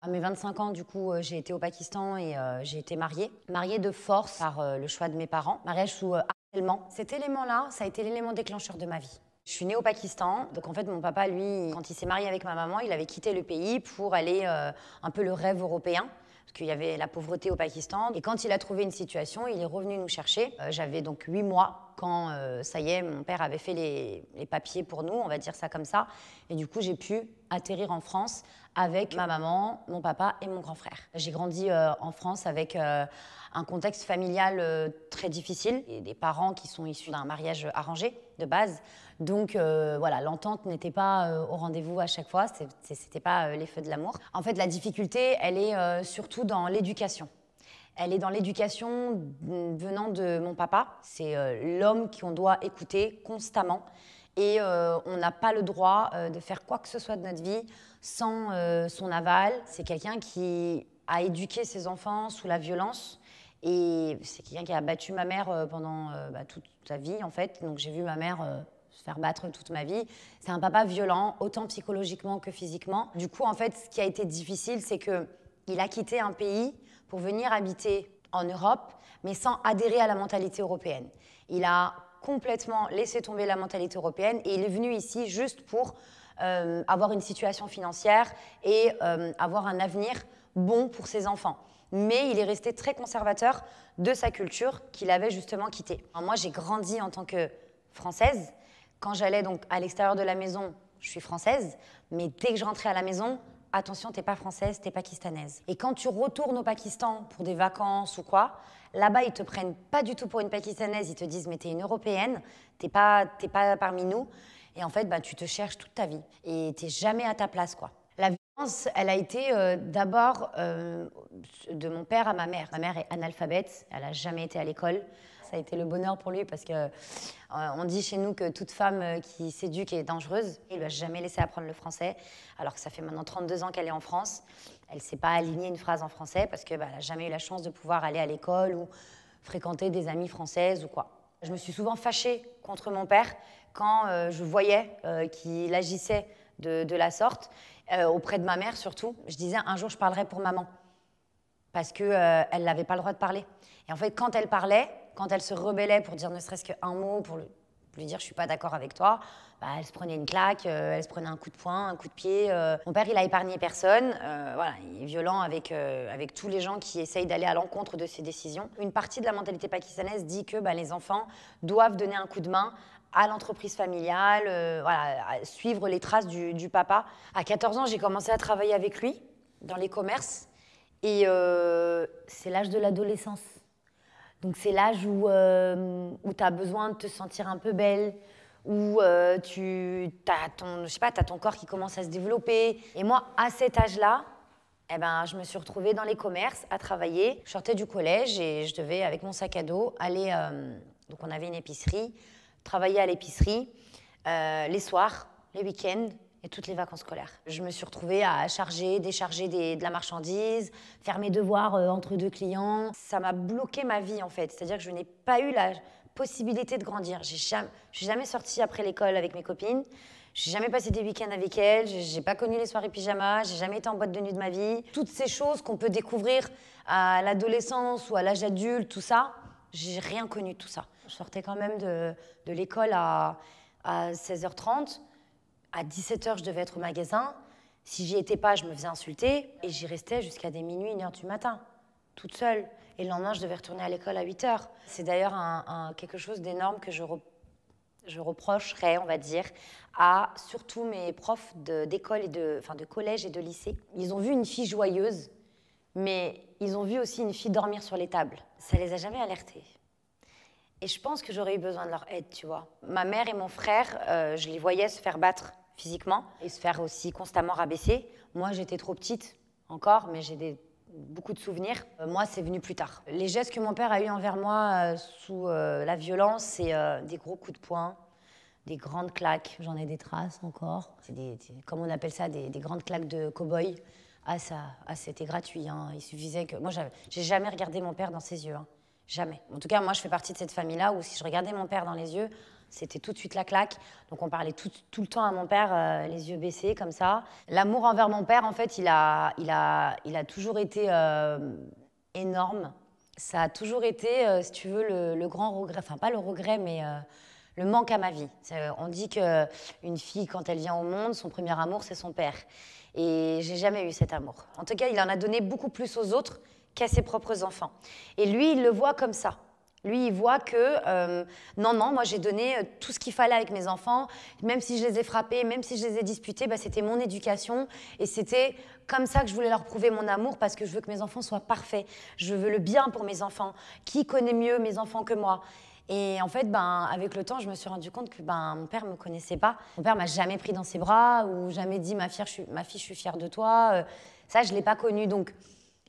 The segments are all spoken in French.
À mes 25 ans, du coup, j'ai été au Pakistan et j'ai été mariée. Mariée de force par le choix de mes parents. Mariage sous harcèlement. Cet élément-là, ça a été l'élément déclencheur de ma vie. Je suis née au Pakistan, donc en fait mon papa, lui, quand il s'est marié avec ma maman, il avait quitté le pays pour aller un peu le rêve européen, parce qu'il y avait la pauvreté au Pakistan. Et quand il a trouvé une situation, il est revenu nous chercher. J'avais donc 8 mois quand, ça y est, mon père avait fait les papiers pour nous, on va dire ça comme ça. Et du coup, j'ai pu atterrir en France avec ma maman, mon papa et mon grand frère. J'ai grandi en France avec un contexte familial très difficile et des parents qui sont issus d'un mariage arrangé de base. Donc voilà, l'entente n'était pas au rendez-vous à chaque fois, c'était pas les feux de l'amour. En fait, la difficulté, elle est surtout dans l'éducation. Elle est dans l'éducation venant de mon papa. C'est l'homme qu'on doit écouter constamment. Et on n'a pas le droit de faire quoi que ce soit de notre vie sans son aval. C'est quelqu'un qui a éduqué ses enfants sous la violence. Et c'est quelqu'un qui a battu ma mère pendant toute sa vie, en fait. Donc j'ai vu ma mère se faire battre toute ma vie. C'est un papa violent, autant psychologiquement que physiquement. Du coup, en fait, ce qui a été difficile, c'est qu'il a quitté un pays pour venir habiter en Europe, mais sans adhérer à la mentalité européenne. Il a complètement laissé tomber la mentalité européenne et il est venu ici juste pour avoir une situation financière et avoir un avenir bon pour ses enfants. Mais il est resté très conservateur de sa culture qu'il avait justement quittée. Moi, j'ai grandi en tant que Française. Quand j'allais donc à l'extérieur de la maison, je suis française, mais dès que je rentrais à la maison, attention, t'es pas française, t'es pakistanaise. Et quand tu retournes au Pakistan pour des vacances ou quoi, là-bas, ils te prennent pas du tout pour une pakistanaise, ils te disent mais t'es une européenne, t'es pas parmi nous. Et en fait, tu te cherches toute ta vie et t'es jamais à ta place, quoi. La violence, elle a été d'abord de mon père à ma mère. Ma mère est analphabète, elle a jamais été à l'école. Ça a été le bonheur pour lui parce que on dit chez nous que toute femme qui s'éduque est dangereuse. Il lui a jamais laissé apprendre le français, alors que ça fait maintenant 32 ans qu'elle est en France. Elle ne sait pas aligner une phrase en français parce qu'elle n'a jamais eu la chance de pouvoir aller à l'école ou fréquenter des amies françaises ou quoi. Je me suis souvent fâchée contre mon père quand je voyais qu'il agissait de la sorte, auprès de ma mère surtout. Je disais un jour je parlerai pour maman parce qu'elle n'avait pas le droit de parler. Et en fait, quand elle parlait, quand elle se rebellait pour dire ne serait-ce qu'un mot, pour lui dire « je suis pas d'accord avec toi », elle se prenait une claque, elle se prenait un coup de poing, un coup de pied. Mon père, il a épargné personne. Voilà, il est violent avec tous les gens qui essayent d'aller à l'encontre de ses décisions. Une partie de la mentalité pakistanaise dit que les enfants doivent donner un coup de main à l'entreprise familiale, voilà, suivre les traces du papa. À 14 ans, j'ai commencé à travailler avec lui dans les commerces. Et c'est l'âge de l'adolescence. Donc c'est l'âge où tu as besoin de te sentir un peu belle, où tu as ton corps qui commence à se développer. Et moi, à cet âge-là, je me suis retrouvée dans les commerces à travailler. Je sortais du collège et je devais, avec mon sac à dos, aller... donc on avait une épicerie, travailler à l'épicerie les soirs, les week-ends, et toutes les vacances scolaires. Je me suis retrouvée à charger, décharger de la marchandise, faire mes devoirs entre deux clients. Ça m'a bloqué ma vie, en fait. C'est-à-dire que je n'ai pas eu la possibilité de grandir. Je suis jamais sortie après l'école avec mes copines. Je n'ai jamais passé des week-ends avec elles. Je n'ai pas connu les soirées pyjama. Je n'ai jamais été en boîte de nuit de ma vie. Toutes ces choses qu'on peut découvrir à l'adolescence ou à l'âge adulte, tout ça, j'ai rien connu de tout ça. Je sortais quand même de l'école à 16h30. À 17h, je devais être au magasin. Si j'y étais pas, je me faisais insulter. Et j'y restais jusqu'à des minuit, 1h du matin, toute seule. Et le lendemain, je devais retourner à l'école à 8h. C'est d'ailleurs quelque chose d'énorme que je reprocherais, on va dire, à surtout mes profs d'école et de collège et de lycée. Ils ont vu une fille joyeuse, mais ils ont vu aussi une fille dormir sur les tables. Ça les a jamais alertés. Et je pense que j'aurais eu besoin de leur aide, tu vois. Ma mère et mon frère, je les voyais se faire battre physiquement et se faire aussi constamment rabaisser. Moi, j'étais trop petite encore, mais j'ai beaucoup de souvenirs. Moi, c'est venu plus tard. Les gestes que mon père a eu envers moi sous la violence, c'est des gros coups de poing, des grandes claques. J'en ai des traces encore. C'est comme on appelle ça, des grandes claques de cow-boy. C'était gratuit. Hein. Il suffisait que... Moi, j'ai jamais regardé mon père dans ses yeux. Hein. Jamais. En tout cas, moi, je fais partie de cette famille-là où si je regardais mon père dans les yeux, C'était tout de suite la claque. Donc on parlait tout le temps à mon père, les yeux baissés, comme ça. L'amour envers mon père, en fait, il a toujours été énorme. Ça a toujours été, si tu veux, le grand regret, enfin pas le regret, mais le manque à ma vie. On dit qu'une fille, quand elle vient au monde, son premier amour, c'est son père. Et j'ai jamais eu cet amour. En tout cas, il en a donné beaucoup plus aux autres qu'à ses propres enfants. Et lui, il le voit comme ça. Lui, il voit que non, moi j'ai donné tout ce qu'il fallait avec mes enfants, même si je les ai frappés, même si je les ai disputés, bah, c'était mon éducation et c'était comme ça que je voulais leur prouver mon amour parce que je veux que mes enfants soient parfaits. Je veux le bien pour mes enfants. Qui connaît mieux mes enfants que moi? Et en fait, avec le temps, je me suis rendu compte que mon père ne me connaissait pas. Mon père m'a jamais pris dans ses bras ou jamais dit ma fille, je suis fière de toi. Ça, je ne l'ai pas connu. Donc,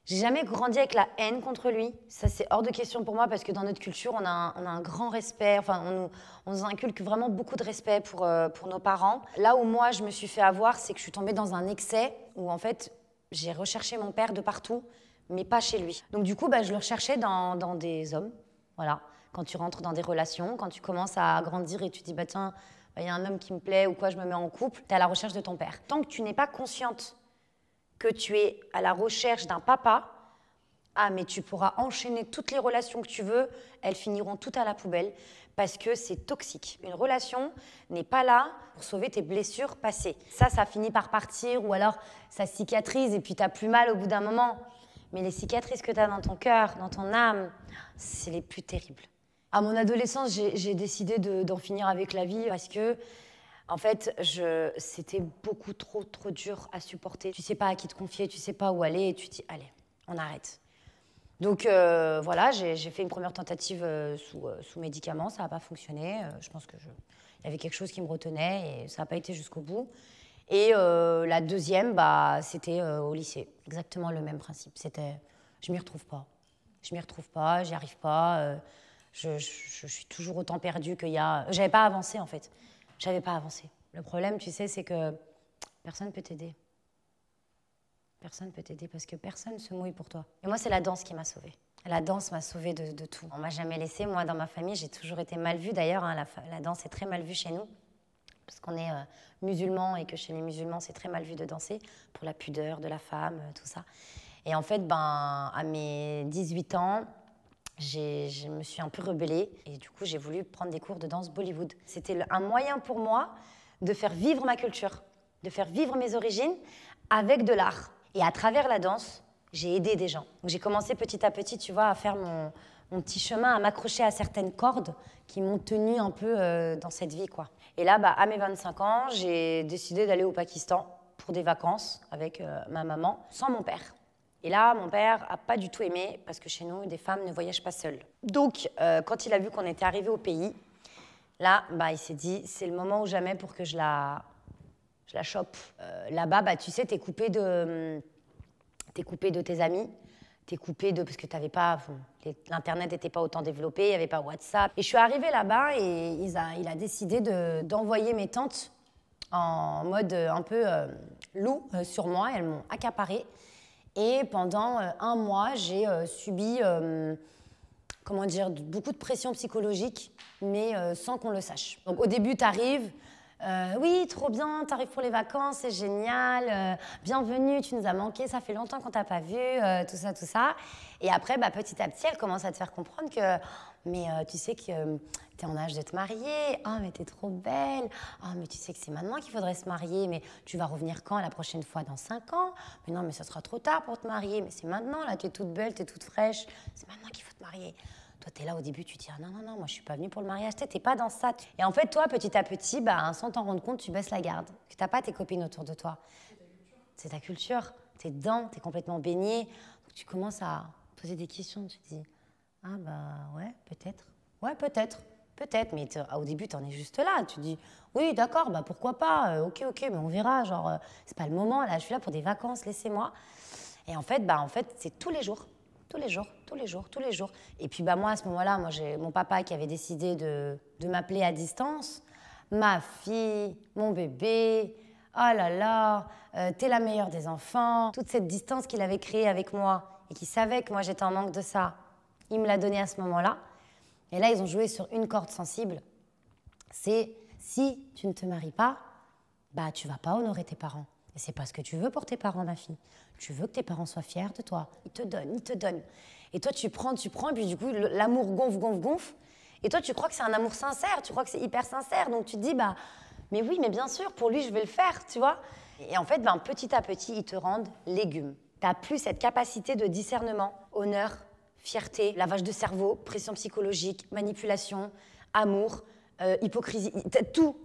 j'ai jamais grandi avec la haine contre lui. Ça, c'est hors de question pour moi parce que dans notre culture, on a un grand respect. Enfin, on nous inculque vraiment beaucoup de respect pour nos parents. Là où moi, je me suis fait avoir, c'est que je suis tombée dans un excès où, en fait, j'ai recherché mon père de partout, mais pas chez lui. Donc, du coup, je le recherchais dans des hommes. Voilà. Quand tu rentres dans des relations, quand tu commences à grandir et tu dis, tiens, il y a un homme qui me plaît ou quoi, je me mets en couple, tu es à la recherche de ton père. Tant que tu n'es pas consciente que tu es à la recherche d'un papa, mais tu pourras enchaîner toutes les relations que tu veux, elles finiront toutes à la poubelle parce que c'est toxique. Une relation n'est pas là pour sauver tes blessures passées. Ça finit par partir ou alors ça cicatrise et puis tu n'as plus mal au bout d'un moment. Mais les cicatrices que tu as dans ton cœur, dans ton âme, c'est les plus terribles. À mon adolescence, j'ai décidé d'en finir avec la vie parce que, en fait, c'était beaucoup trop dur à supporter. Tu sais pas à qui te confier, tu sais pas où aller et tu te dis, allez, on arrête. Donc voilà, j'ai fait une première tentative sous médicaments, ça n'a pas fonctionné. Je pense qu'il y avait quelque chose qui me retenait et ça n'a pas été jusqu'au bout. Et la deuxième, c'était au lycée, exactement le même principe. C'était, je m'y retrouve pas, j'y arrive pas. Je suis toujours autant perdue qu'il y a... J'avais pas avancé, en fait. J'avais pas avancé. Le problème, tu sais, c'est que personne ne peut t'aider. Personne ne peut t'aider parce que personne ne se mouille pour toi. Et moi, c'est la danse qui m'a sauvée. La danse m'a sauvée de tout. On m'a jamais laissée. Moi, dans ma famille, j'ai toujours été mal vue. D'ailleurs, la danse est très mal vue chez nous parce qu'on est musulmans et que chez les musulmans, c'est très mal vu de danser pour la pudeur de la femme, tout ça. Et en fait, à mes 18 ans... Je me suis un peu rebellée et du coup, j'ai voulu prendre des cours de danse Bollywood. C'était un moyen pour moi de faire vivre ma culture, de faire vivre mes origines avec de l'art. Et à travers la danse, j'ai aidé des gens. Donc, j'ai commencé petit à petit, tu vois, à faire mon petit chemin, à m'accrocher à certaines cordes qui m'ont tenue un peu dans cette vie, quoi. Et là, à mes 25 ans, j'ai décidé d'aller au Pakistan pour des vacances avec ma maman, sans mon père. Et là, mon père n'a pas du tout aimé, parce que chez nous, des femmes ne voyagent pas seules. Donc, quand il a vu qu'on était arrivé au pays, là, il s'est dit, c'est le moment ou jamais pour que je la chope. Là-bas, tu sais, t'es coupé de tes amis, t'es coupé de... Parce que t'avais pas... L'Internet n'était pas autant développé, il n'y avait pas WhatsApp. Et je suis arrivée là-bas et il a décidé d'envoyer mes tantes en mode un peu loup sur moi. Elles m'ont accaparée. Et pendant un mois, j'ai subi, beaucoup de pression psychologique, mais sans qu'on le sache. Donc au début, tu arrives, oui, trop bien, tu arrives pour les vacances, c'est génial, bienvenue, tu nous as manqué, ça fait longtemps qu'on t'a pas vu, tout ça. Et après, petit à petit, elle commence à te faire comprendre que, tu sais que t'es en âge de te marier, mais t'es trop belle, mais tu sais que c'est maintenant qu'il faudrait se marier, mais tu vas revenir quand la prochaine fois? Dans 5 ans? Mais non, mais ça sera trop tard pour te marier, mais c'est maintenant, là, t'es toute belle, t'es toute fraîche, c'est maintenant qu'il faut te marier. Toi, t'es là au début, tu te dis, non, moi, je suis pas venue pour le mariage, t'es pas dans ça. Et en fait, toi, petit à petit, sans t'en rendre compte, tu baisses la garde, que t'as pas tes copines autour de toi. C'est ta culture, t'es dedans, t'es complètement baigné, donc tu commences à poser des questions, tu te dis, ouais, peut-être. Ouais, peut-être, mais au début, tu en es juste là. Tu dis, oui, d'accord, pourquoi pas, ok, mais on verra, c'est pas le moment, là, je suis là pour des vacances, laissez-moi. Et en fait, c'est tous les jours. Et puis, moi, à ce moment-là, j'ai mon papa qui avait décidé de m'appeler à distance. Ma fille, mon bébé, oh là là, t'es la meilleure des enfants. Toute cette distance qu'il avait créée avec moi et qui savait que moi, j'étais en manque de ça, il me l'a donnée à ce moment-là. Et là, ils ont joué sur une corde sensible. c'est si tu ne te maries pas, bah tu vas pas honorer tes parents. Et c'est pas ce que tu veux pour tes parents, ma fille. Tu veux que tes parents soient fiers de toi. Ils te donnent, ils te donnent. Et toi, tu prends, et puis du coup, l'amour gonfle, gonfle, gonfle. Et toi, tu crois que c'est un amour sincère, tu crois que c'est hyper sincère. Donc tu te dis, bah, mais oui, mais bien sûr, pour lui, je vais le faire, tu vois. Et en fait, ben, petit à petit, ils te rendent légumes. Tu n'as plus cette capacité de discernement, honneur, fierté, lavage de cerveau, pression psychologique, manipulation, amour, hypocrisie, tout,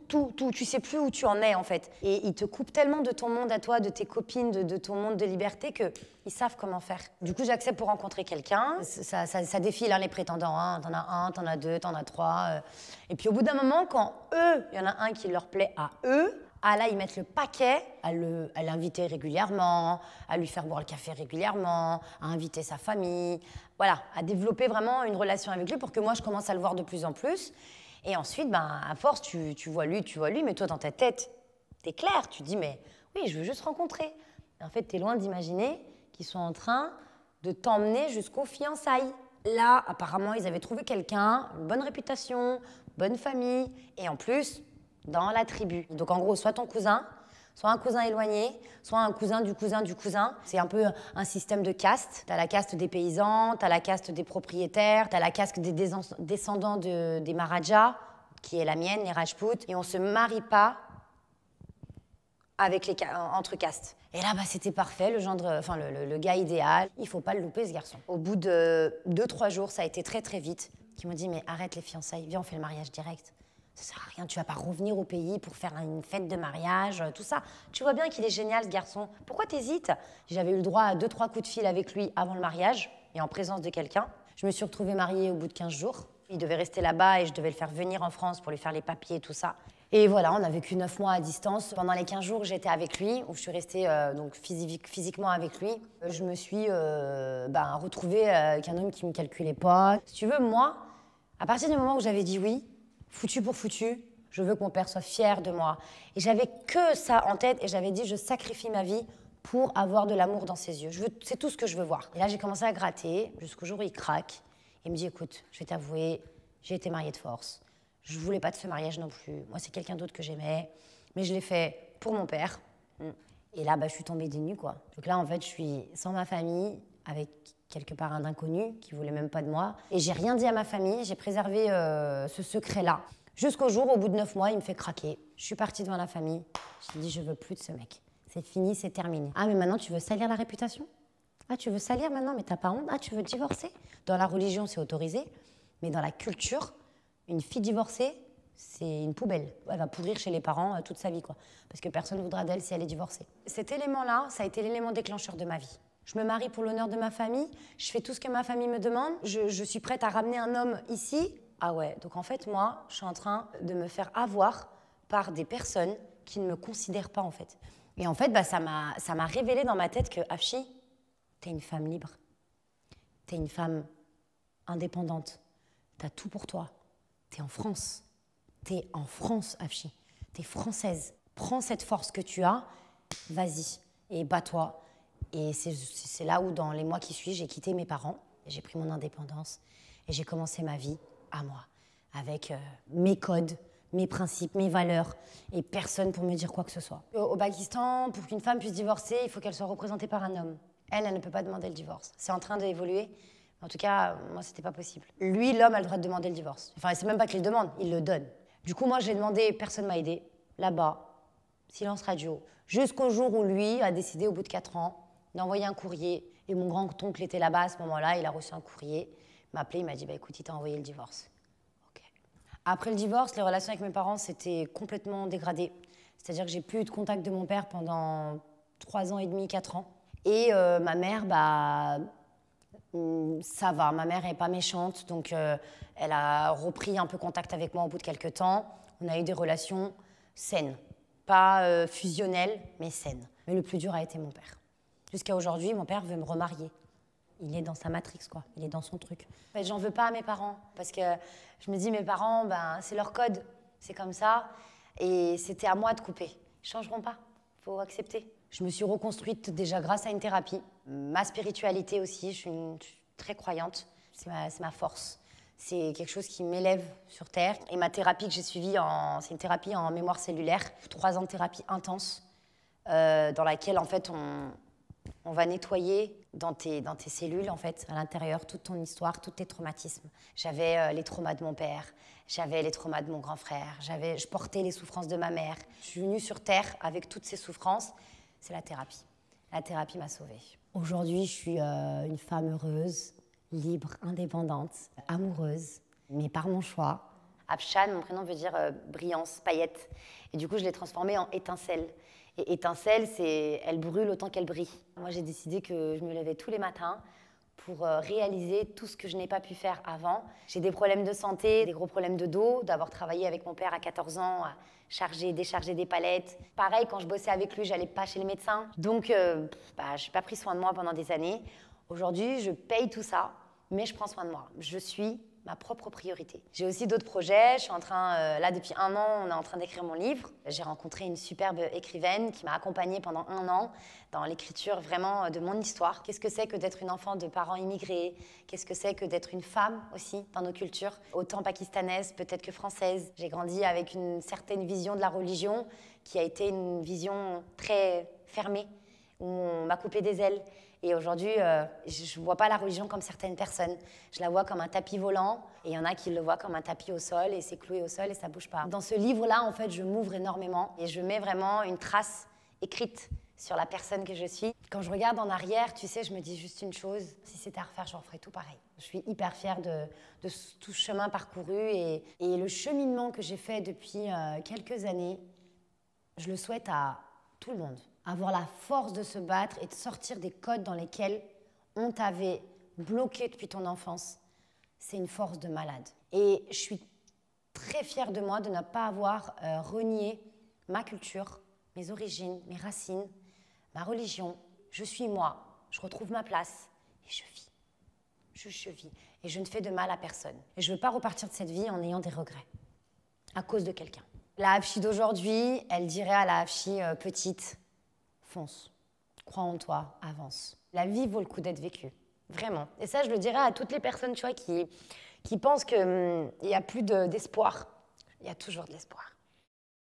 tu sais plus où tu en es en fait. Et ils te coupent tellement de ton monde à toi, de tes copines, de ton monde de liberté qu'ils savent comment faire. Du coup, j'accepte pour rencontrer quelqu'un. Ça défile hein, les prétendants. Hein. T'en as un, t'en as deux, t'en as trois. Et puis au bout d'un moment, quand eux, il y en a un qui leur plaît à eux, ah là, ils mettent le paquet à l'inviter régulièrement, à lui faire boire le café régulièrement, à inviter sa famille, voilà, à développer vraiment une relation avec lui pour que moi, je commence à le voir de plus en plus. Et ensuite, ben, à force, tu vois lui, mais toi, dans ta tête, t'es clair, tu dis, mais oui, je veux juste rencontrer. Et en fait, t'es loin d'imaginer qu'ils sont en train de t'emmener jusqu'aux fiançailles. Là, apparemment, ils avaient trouvé quelqu'un, une bonne réputation, bonne famille, et en plus, dans la tribu. Donc en gros, soit ton cousin, soit un cousin éloigné, soit un cousin du cousin du cousin. C'est un peu un système de caste. T'as la caste des paysans, t'as la caste des propriétaires, t'as la caste des descendants des Maharajas, qui est la mienne, les Rajputs. Et on se marie pas avec entre castes. Et là, bah, c'était parfait, le gars idéal. Il faut pas le louper, ce garçon. Au bout de 2-3 jours, ça a été très très vite. Ils m'ont dit, mais arrête les fiançailles, viens, on fait le mariage direct. Ça sert à rien, tu vas pas revenir au pays pour faire une fête de mariage, tout ça. Tu vois bien qu'il est génial, ce garçon. Pourquoi t'hésites? J'avais eu le droit à 2-3 coups de fil avec lui avant le mariage et en présence de quelqu'un. Je me suis retrouvée mariée au bout de 15 jours. Il devait rester là-bas et je devais le faire venir en France pour lui faire les papiers et tout ça. Et voilà, on a vécu 9 mois à distance. Pendant les 15 jours, j'étais avec lui, où je suis restée donc physiquement avec lui. Je me suis retrouvée avec un homme qui me calculait pas. Si tu veux, moi, à partir du moment où j'avais dit oui, foutu pour foutu, je veux que mon père soit fier de moi. Et j'avais que ça en tête et j'avais dit je sacrifie ma vie pour avoir de l'amour dans ses yeux. C'est tout ce que je veux voir. Et là, j'ai commencé à gratter jusqu'au jour où il craque. Il me dit écoute, je vais t'avouer, j'ai été mariée de force. Je voulais pas de ce mariage non plus. Moi, c'est quelqu'un d'autre que j'aimais. Mais je l'ai fait pour mon père. Et là, bah, je suis tombée des nues, quoi. Donc là, en fait, je suis sans ma famille, avec quelque part un inconnu qui voulait même pas de moi. Et j'ai rien dit à ma famille, j'ai préservé ce secret-là. Jusqu'au jour, au bout de 9 mois, il me fait craquer. Je suis partie devant la famille. J'ai dit, je veux plus de ce mec. C'est fini, c'est terminé. Ah, mais maintenant, tu veux salir la réputation? Ah, tu veux salir maintenant, mais t'as pas honte? Ah, tu veux divorcer? Dans la religion, c'est autorisé. Mais dans la culture, une fille divorcée, c'est une poubelle. Elle va pourrir chez les parents toute sa vie, quoi. Parce que personne ne voudra d'elle si elle est divorcée. Cet élément-là, ça a été l'élément déclencheur de ma vie. Je me marie pour l'honneur de ma famille, je fais tout ce que ma famille me demande, je suis prête à ramener un homme ici. Ah ouais, donc en fait, moi, je suis en train de me faire avoir par des personnes qui ne me considèrent pas, en fait. Et en fait, bah, ça m'a révélé dans ma tête que, Afshy, t'es une femme libre. T'es une femme indépendante. T'as tout pour toi. T'es en France. T'es en France, Afshy. T'es française. Prends cette force que tu as, vas-y, et bats-toi. Et c'est là où, dans les mois qui suivent, j'ai quitté mes parents, j'ai pris mon indépendance et j'ai commencé ma vie à moi, avec mes codes, mes principes, mes valeurs, et personne pour me dire quoi que ce soit. Au Pakistan, pour qu'une femme puisse divorcer, il faut qu'elle soit représentée par un homme. Elle ne peut pas demander le divorce. C'est en train d'évoluer. En tout cas, moi, c'était pas possible. Lui, l'homme, a le droit de demander le divorce. Enfin, c'est même pas qu'il le demande, il le donne. Du coup, moi, j'ai demandé, personne m'a aidé. Là-bas, silence radio. Jusqu'au jour où lui a décidé, au bout de 4 ans, d'envoyer un courrier. Et mon grand-oncle était là-bas à ce moment-là, il a reçu un courrier. Il m'a appelé, il m'a dit, bah, écoute, il t'a envoyé le divorce. Okay. Après le divorce, les relations avec mes parents s'étaient complètement dégradées. C'est-à-dire que j'ai plus eu de contact de mon père pendant 3 ans et demi, 4 ans. Et ma mère, bah, ça va, ma mère n'est pas méchante, donc elle a repris un peu contact avec moi au bout de quelques temps. On a eu des relations saines, pas fusionnelles, mais saines. Mais le plus dur a été mon père. Jusqu'à aujourd'hui, mon père veut me remarier. Il est dans sa matrix, quoi. Il est dans son truc. En fait, j'en veux pas à mes parents, parce que je me dis, mes parents, ben, c'est leur code, c'est comme ça, et c'était à moi de couper. Ils changeront pas, faut accepter. Je me suis reconstruite déjà grâce à une thérapie. Ma spiritualité aussi, je suis très croyante. C'est ma force. C'est quelque chose qui m'élève sur Terre. Et ma thérapie que j'ai suivie, c'est une thérapie en mémoire cellulaire. 3 ans de thérapie intense, dans laquelle, en fait, on va nettoyer dans tes cellules, en fait, à l'intérieur, toute ton histoire, tous tes traumatismes. J'avais les traumas de mon père, j'avais les traumas de mon grand frère, je portais les souffrances de ma mère. Je suis venue sur Terre avec toutes ces souffrances. C'est la thérapie. La thérapie m'a sauvée. Aujourd'hui, je suis une femme heureuse, libre, indépendante, amoureuse, mais par mon choix. Abshan, mon prénom veut dire brillance, paillette. Et du coup, je l'ai transformée en étincelle. Et étincelle, elle brûle autant qu'elle brille. Moi, j'ai décidé que je me levais tous les matins pour réaliser tout ce que je n'ai pas pu faire avant. J'ai des problèmes de santé, des gros problèmes de dos, d'avoir travaillé avec mon père à 14 ans, à charger, décharger des palettes. Pareil, quand je bossais avec lui, j'allais pas chez le médecin. Donc, je n'ai pas pris soin de moi pendant des années. Aujourd'hui, je paye tout ça, mais je prends soin de moi. Je suis ma propre priorité. J'ai aussi d'autres projets. Je suis en train, là depuis 1 an, on est en train d'écrire mon livre. J'ai rencontré une superbe écrivaine qui m'a accompagnée pendant 1 an dans l'écriture vraiment de mon histoire. Qu'est-ce que c'est que d'être une enfant de parents immigrés? Qu'est-ce que c'est que d'être une femme aussi dans nos cultures, autant pakistanaises peut-être que françaises? J'ai grandi avec une certaine vision de la religion qui a été une vision très fermée, où on m'a coupé des ailes. Et aujourd'hui, je ne vois pas la religion comme certaines personnes. Je la vois comme un tapis volant, et il y en a qui le voient comme un tapis au sol, et c'est cloué au sol et ça ne bouge pas. Dans ce livre-là, en fait, je m'ouvre énormément, et je mets vraiment une trace écrite sur la personne que je suis. Quand je regarde en arrière, tu sais, je me dis juste une chose, si c'était à refaire, je referais tout pareil. Je suis hyper fière de tout ce chemin parcouru, et le cheminement que j'ai fait depuis quelques années, je le souhaite à tout le monde. Avoir la force de se battre et de sortir des codes dans lesquels on t'avait bloqué depuis ton enfance, c'est une force de malade. Et je suis très fière de moi de ne pas avoir renié ma culture, mes origines, mes racines, ma religion. Je suis moi, je retrouve ma place et je vis. Je vis et je ne fais de mal à personne. Et je ne veux pas repartir de cette vie en ayant des regrets à cause de quelqu'un. La Afshi d'aujourd'hui, elle dirait à la Afshi petite, fonce, crois en toi, avance. La vie vaut le coup d'être vécue, vraiment. Et ça, je le dirais à toutes les personnes, tu vois, qui pensent qu'il n'y a plus d'espoir. Il y a toujours de l'espoir.